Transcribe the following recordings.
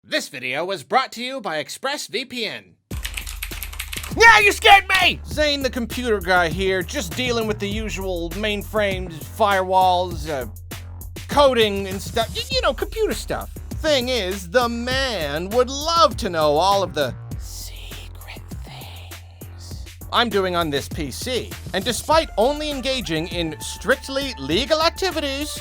This video was brought to you by ExpressVPN. Yeah, you scared me! Zane the computer guy here, just dealing with the usual mainframes, firewalls, coding and stuff, you know, computer stuff. Thing is, the man would love to know all of the secret things I'm doing on this PC. And despite only engaging in strictly legal activities,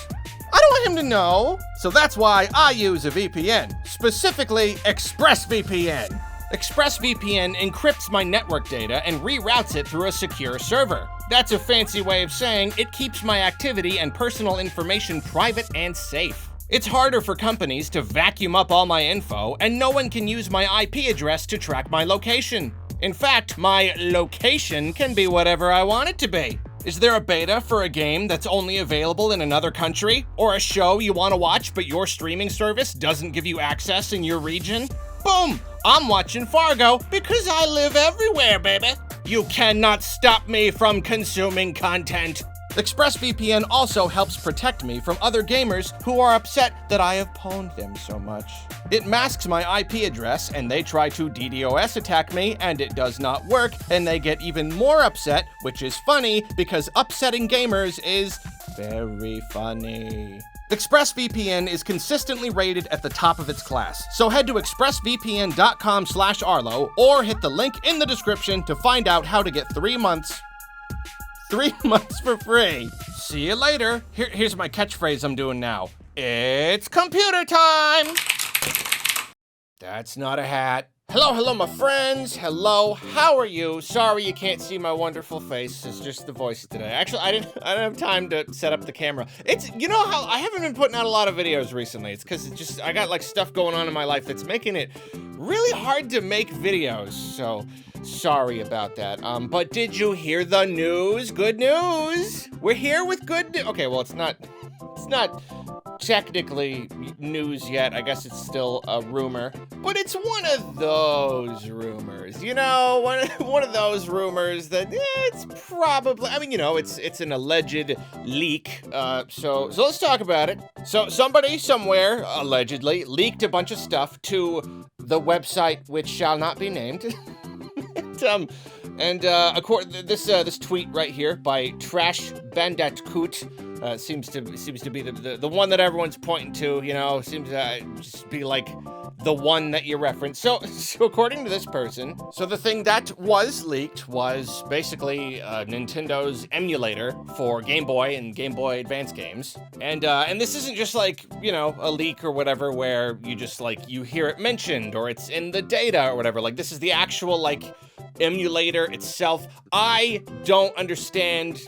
I don't want him to know. So that's why I use a VPN, specifically ExpressVPN. ExpressVPN encrypts my network data and reroutes it through a secure server. That's a fancy way of saying it keeps my activity and personal information private and safe. It's harder for companies to vacuum up all my info, and no one can use my IP address to track my location. In fact, my location can be whatever I want it to be. Is there a beta for a game that's only available in another country? Or a show you want to watch but your streaming service doesn't give you access in your region? Boom! I'm watching Fargo because I live everywhere, baby! You cannot stop me from consuming content! ExpressVPN also helps protect me from other gamers who are upset that I have pwned them so much. It masks my IP address and they try to DDoS attack me and it does not work and they get even more upset, which is funny because upsetting gamers is very funny. ExpressVPN is consistently rated at the top of its class, so head to expressvpn.com/Arlo or hit the link in the description to find out how to get 3 months for free. See you later. Here's my catchphrase I'm doing now. It's computer time! That's not a hat. Hello, my friends. Hello, how are you? Sorry you can't see my wonderful face. It's just the voice today. Actually, I didn't have time to set up the camera. It's, you know how I haven't been putting out a lot of videos recently. It's because I got like stuff going on in my life that's making it really hard to make videos. So sorry about that. But did you hear the news? Good news. We're here with good news. Okay, well, it's not technically news yet. I guess it's still a rumor, but it's one of those rumors, you know, one of those rumors that it's probably, I mean, you know, it's an alleged leak. So let's talk about it. So somebody somewhere allegedly leaked a bunch of stuff to the website which shall not be named. This tweet right here by Trash Bandicoot seems to be the one that everyone's pointing to, you know, seems to just be like the one that you reference. So according to this person, so the thing that was leaked was basically Nintendo's emulator for Game Boy and Game Boy Advance games. And this isn't just like, you know, a leak or whatever where you just like, you hear it mentioned or it's in the data or whatever. Like this is the actual like emulator itself. I don't understand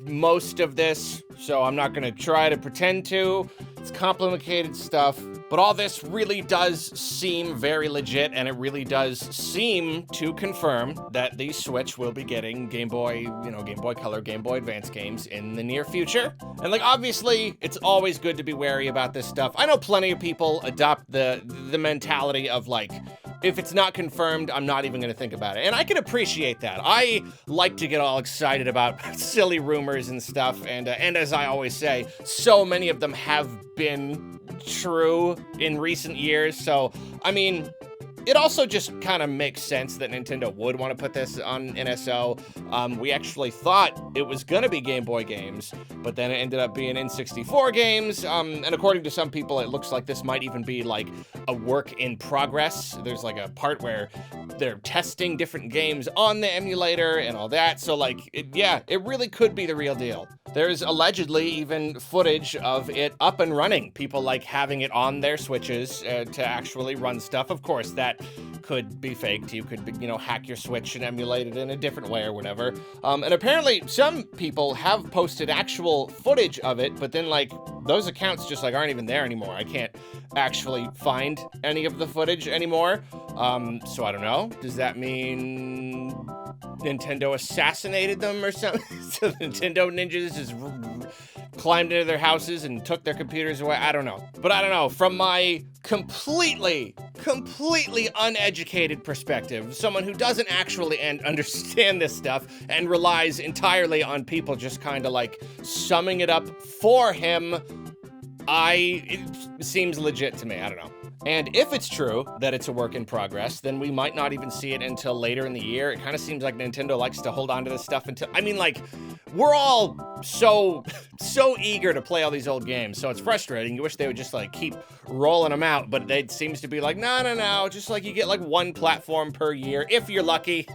most of this, so I'm not gonna try to pretend to. It's complicated stuff, but all this really does seem very legit, and it really does seem to confirm that the Switch will be getting Game Boy, you know, Game Boy Color, Game Boy Advance games in the near future. And like, obviously, it's always good to be wary about this stuff. I know plenty of people adopt the mentality of like, if it's not confirmed, I'm not even gonna think about it. And I can appreciate that. I like to get all excited about silly rumors and stuff, and as I always say, so many of them have been true in recent years. So, I mean, it also just kind of makes sense that Nintendo would want to put this on NSO. We actually thought it was gonna be Game Boy games, but then it ended up being N64 games. And according to some people, it looks like this might even be like a work in progress. There's like a part where they're testing different games on the emulator and all that. So like, it really could be the real deal. There's allegedly even footage of it up and running. People like having it on their Switches to actually run stuff. Of course, that could be faked. You could, you know, hack your Switch and emulate it in a different way or whatever. And apparently some people have posted actual footage of it, but then like those accounts just like aren't even there anymore. I can't actually find any of the footage anymore. So I don't know. Does that mean Nintendo assassinated them or something? So the Nintendo ninjas just climbed into their houses and took their computers away? I don't know. But I don't know. From my completely uneducated perspective, someone who doesn't actually understand this stuff and relies entirely on people just kind of like summing it up for him, it seems legit to me. I don't know. And if it's true that it's a work in progress, then we might not even see it until later in the year. It kind of seems like Nintendo likes to hold on to this stuff until, I mean, like, we're all so eager to play all these old games, so it's frustrating. You wish they would just, like, keep rolling them out, but it seems to be like, no, just like you get, like, one platform per year, if you're lucky.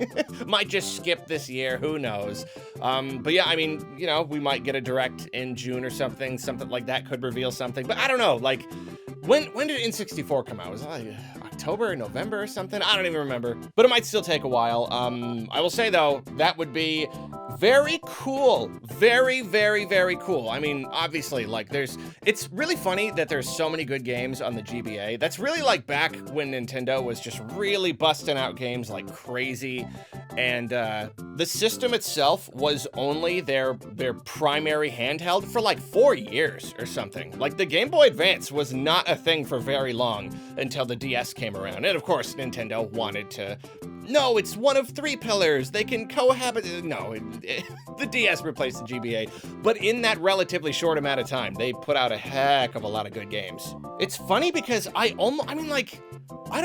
Might just skip this year, who knows. But yeah, I mean, you know, we might get a direct in June or something like that could reveal something, but I don't know, like, when did N64 come out? Was it like October or November or something? I don't even remember, but it might still take a while. I will say though, that would be very cool. Very, very, very cool. I mean, obviously, like it's really funny that there's so many good games on the GBA. That's really like back when Nintendo was just really busting out games like crazy. And the system itself was only their primary handheld for like 4 years or something. Like the Game Boy Advance was not a thing for very long until the DS came around. And of course, Nintendo wanted to, no, it's one of 3 pillars. They can cohabit. No, the DS replaced the GBA. But in that relatively short amount of time, they put out a heck of a lot of good games. It's funny because I don't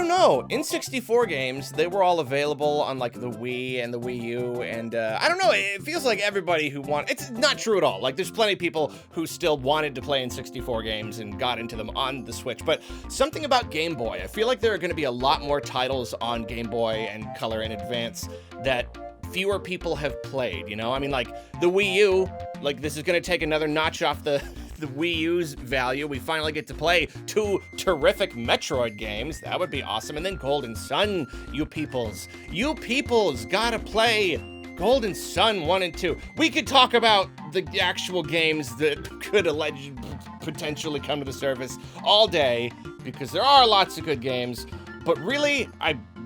know, N64 games, they were all available on like the Wii and the Wii U, and I don't know, it feels like everybody who it's not true at all. Like there's plenty of people who still wanted to play N64 games and got into them on the Switch, but something about Game Boy, I feel like there are going to be a lot more titles on Game Boy and Color and Advance that fewer people have played, you know? I mean, like the Wii U, like this is going to take another notch off the Wii U's value. We finally get to play 2 terrific Metroid games. That would be awesome. And then Golden Sun, you peoples gotta play Golden Sun 1 and 2. We could talk about the actual games that could potentially come to the surface all day, because there are lots of good games. But really,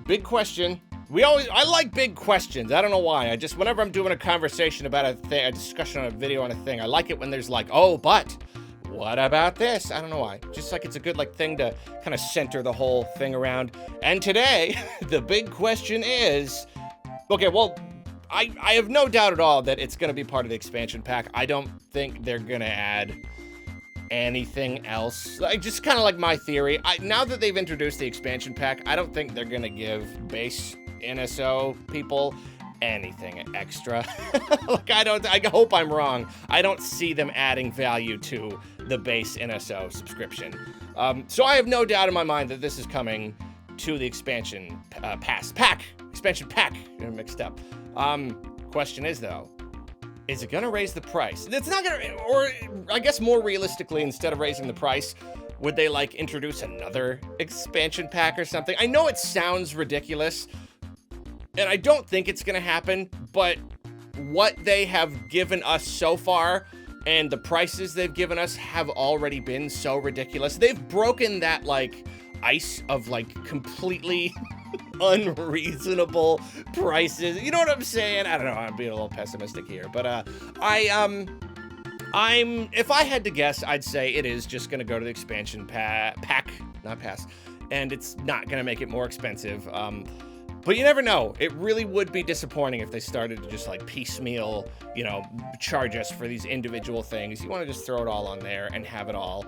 big question. I like big questions. I don't know why. Whenever I'm doing a conversation about a thing, a discussion on a video on a thing, I like it when there's like, oh, but what about this? I don't know why. Just like it's a good like thing to kind of center the whole thing around. And today, the big question is, okay, well, I have no doubt at all that it's going to be part of the expansion pack. I don't think they're going to add anything else. Like, just kind of like my theory. Now that they've introduced the expansion pack, I don't think they're going to give base NSO people anything extra. Like, I hope I'm wrong. I don't see them adding value to the base NSO subscription. So I have no doubt in my mind that this is coming to the expansion expansion pack. They're mixed up. Question is though, is it gonna raise the price? It's not gonna, or I guess more realistically, instead of raising the price, would they like introduce another expansion pack or something? I know it sounds ridiculous, and I don't think it's gonna happen, but what they have given us so far and the prices they've given us have already been so ridiculous. They've broken that like ice of like completely unreasonable prices. You know what I'm saying? I don't know. I'm being a little pessimistic here, but if I had to guess, I'd say it is just gonna go to the expansion pack, not pass, and it's not gonna make it more expensive. But you never know. It really would be disappointing if they started to just like piecemeal, you know, charge us for these individual things. You want to just throw it all on there and have it all.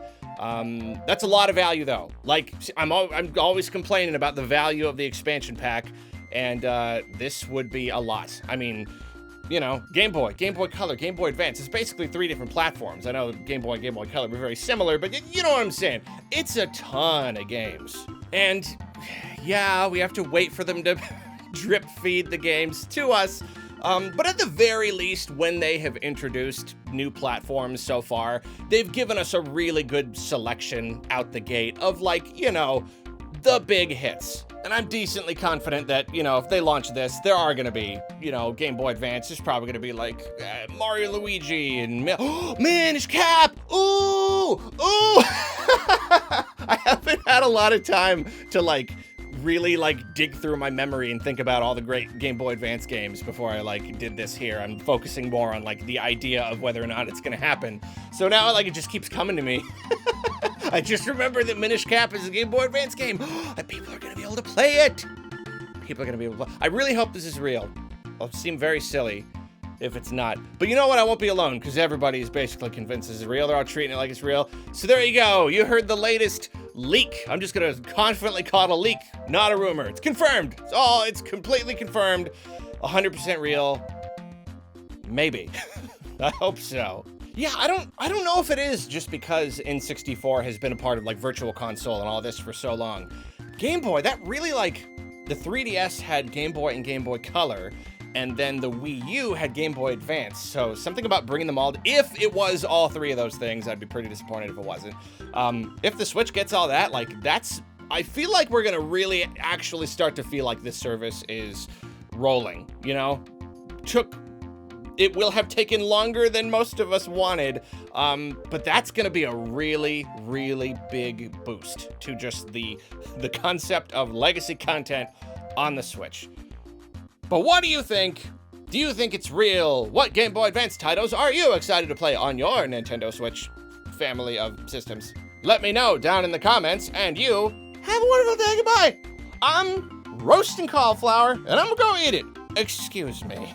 That's a lot of value though. Like I'm always complaining about the value of the expansion pack, and this would be a lot. I mean, you know, Game Boy Color, Game Boy Advance. It's basically 3 different platforms. I know Game Boy Color were very similar, but you know what I'm saying. It's a ton of games. And yeah, we have to wait for them to drip feed the games to us. But at the very least, when they have introduced new platforms so far, they've given us a really good selection out the gate of like, you know, the big hits. And I'm decently confident that, you know, if they launch this, there are going to be, you know, Game Boy Advance. There's probably going to be like Mario Luigi and Minish Cap. Ooh. I haven't had a lot of time to like really like dig through my memory and think about all the great Game Boy Advance games before I like did this here. I'm focusing more on like the idea of whether or not it's gonna happen. So now like it just keeps coming to me. I just remember that Minish Cap is a Game Boy Advance game and people are gonna be able to play it. People are gonna be able to play. I really hope this is real. It'll seem very silly if it's not. But you know what? I won't be alone because everybody is basically convinced this is real. They're all treating it like it's real. So there you go. You heard the latest leak. I'm just gonna confidently call it a leak, not a rumor. It's confirmed. It's completely confirmed. 100% real. Maybe. I hope so. Yeah, I don't know if it is just because N64 has been a part of like Virtual Console and all this for so long. Game Boy, that really like, the 3DS had Game Boy and Game Boy Color, and then the Wii U had Game Boy Advance. So something about bringing them all, if it was all three of those things, I'd be pretty disappointed if it wasn't. If the Switch gets all that, like I feel like we're gonna really actually start to feel like this service is rolling, you know? It will have taken longer than most of us wanted, but that's gonna be a really, really big boost to just the concept of legacy content on the Switch. But what do you think? Do you think it's real? What Game Boy Advance titles are you excited to play on your Nintendo Switch family of systems? Let me know down in the comments, and you have a wonderful day. Goodbye. I'm roasting cauliflower, and I'm gonna go eat it. Excuse me.